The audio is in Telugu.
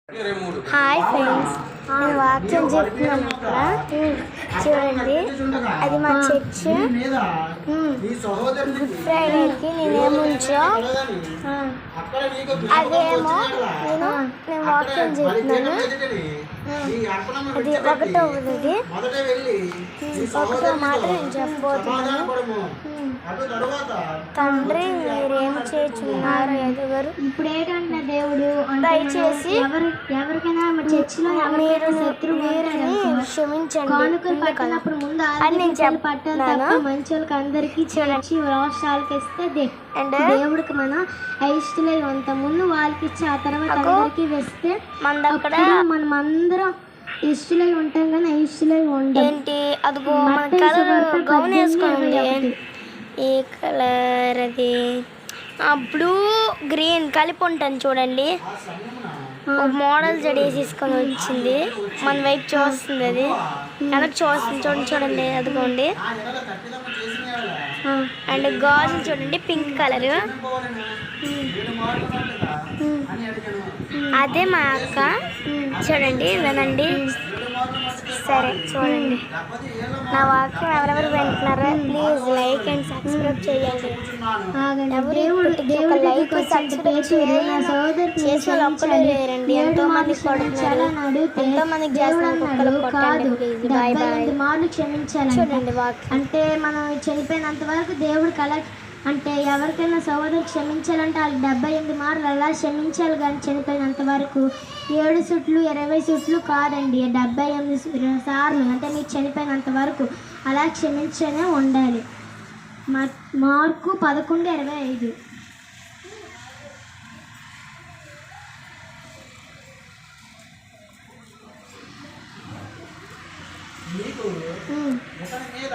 హాయ్ ఫ్రెండ్స్, నేను వాక్యం చెప్తున్నాను ఇక్కడ చూడండి. అది మా చర్చ్. గుడ్ ఫ్రైడేకి నేనేముంచో అదేమో నేను వాక్యం చెప్తున్నాను. అది ఒకటో మాట నేను చెప్పబోతున్నాను. తండ్రి, మీరేం చేస్తున్నారు ఎదుగురు? ఇప్పుడు ఏంటంటే దేవుడు దయచేసి ఎవరికైనా చర్చిలో మీరు క్షమించండి. కానుకలు పట్టినప్పుడు ముందు నేను పట్టాను. మంచి వాళ్ళకి అందరికి చర్చి రాష్ట్రాలకి ఇస్తే దేవుడికి మనం అయిష్టలై ఉంటాం. ముందు వాళ్ళకి ఇచ్చి ఆ తర్వాత అందరికి వేస్తే మనం అందరం ఇష్టలై ఉంటాం, కానీ అయిష్టలై ఉంటాం. ఏంటి అదిగో గౌన్ వేసుకోండి. ఏ కలర్ అది? బ్లూ గ్రీన్ కలిపి ఉంటాను చూడండి. మోడల్ జడేసేసుకొని వచ్చింది, మన వైపు చూస్తుంది. అది వెనక్కి చూస్తుంది చూడండి అదిగోండి. అండ్ గాజులు చూడండి, పింక్ కలర్. అదే మా అక్క. చూడండి, వినండి. సరే చూడండి, నా వాక్యం ఎవరెవరు వింటున్నారో ప్లీజ్ లైక్ అండ్ సబ్స్క్రైబ్ చేయండి. ఎంతో మంది చూడండి వాక్యం అంటే మనం చనిపోయినంత వరకు దేవుడు అంటే ఎవరికైనా సహోదరు క్షమించాలంటే వాళ్ళకి 78 మార్లు అలా క్షమించాలి. కానీ చనిపోయినంత వరకు 7 సుట్లు 20 సుట్లు కాదండి, 78 సార్లు. అంటే మీరు చనిపోయినంత వరకు అలా క్షమించనే ఉండాలి. మార్కు 11:25.